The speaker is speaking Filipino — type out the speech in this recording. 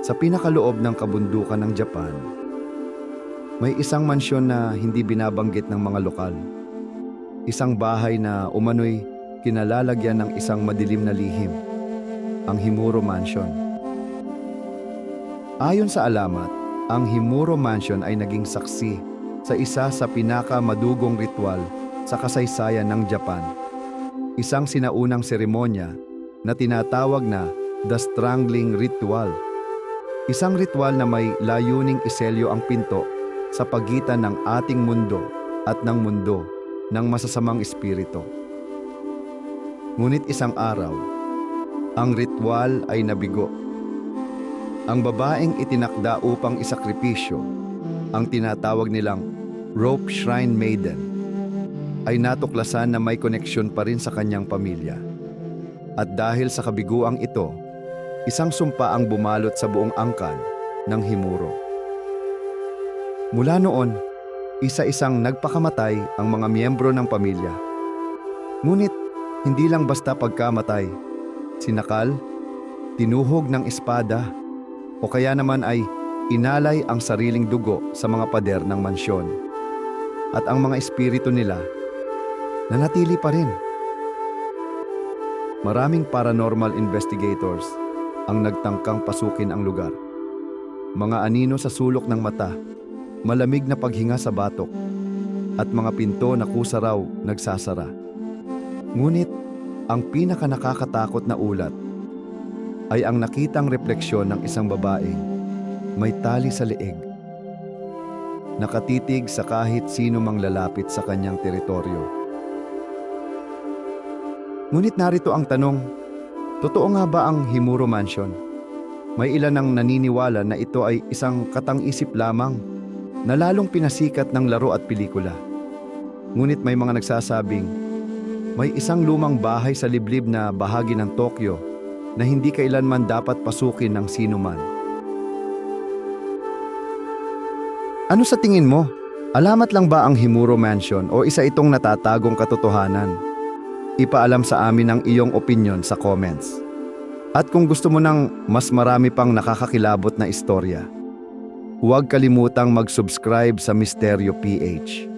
Sa pinakaloob ng kabundukan ng Japan, may isang mansyon na hindi binabanggit ng mga lokal. Isang bahay na umano'y kinalalagyan ng isang madilim na lihim, ang Himuro Mansion. Ayon sa alamat, ang Himuro Mansion ay naging saksi sa isa sa pinakamadugong ritual sa kasaysayan ng Japan. Isang sinaunang seremonya na tinatawag na The Strangling Ritual. Isang ritual na may layuning iselyo ang pinto sa pagitan ng ating mundo at ng mundo ng masasamang espiritu. Ngunit isang araw, ang ritual ay nabigo. Ang babaeng itinakda upang isakripisyo, ang tinatawag nilang Rope Shrine Maiden, ay natuklasan na may koneksyon pa rin sa kanyang pamilya. At dahil sa kabiguang ito, isang sumpa ang bumalot sa buong angkan ng Himuro. Mula noon, isa-isang nagpakamatay ang mga miyembro ng pamilya. Ngunit hindi lang basta pagkamatay, sinakal, tinuhog ng espada, o kaya naman ay inalay ang sariling dugo sa mga pader ng mansyon. At ang mga espiritu nila, nanatili pa rin. Maraming paranormal investigators ang nagtangkang pasukin ang lugar. Mga anino sa sulok ng mata, malamig na paghinga sa batok, at mga pinto na kusa raw nagsasara. Ngunit ang pinakanakakatakot na ulat ay ang nakitang refleksyon ng isang babaeng may tali sa leeg, nakatitig sa kahit sino mang lalapit sa kanyang teritoryo. Ngunit narito ang tanong, totoo nga ba ang Himuro Mansion? May ilan ang naniniwala na ito ay isang katang-isip lamang na lalong pinasikat ng laro at pelikula. Ngunit may mga nagsasabing, may isang lumang bahay sa liblib na bahagi ng Tokyo na hindi kailanman dapat pasukin ng sinuman. Ano sa tingin mo? Alamat lang ba ang Himuro Mansion o isa itong natatagong katotohanan? Ipaalam sa amin ang iyong opinyon sa comments. At kung gusto mo ng mas marami pang nakakakilabot na istorya, huwag kalimutang mag-subscribe sa Misteryo PH.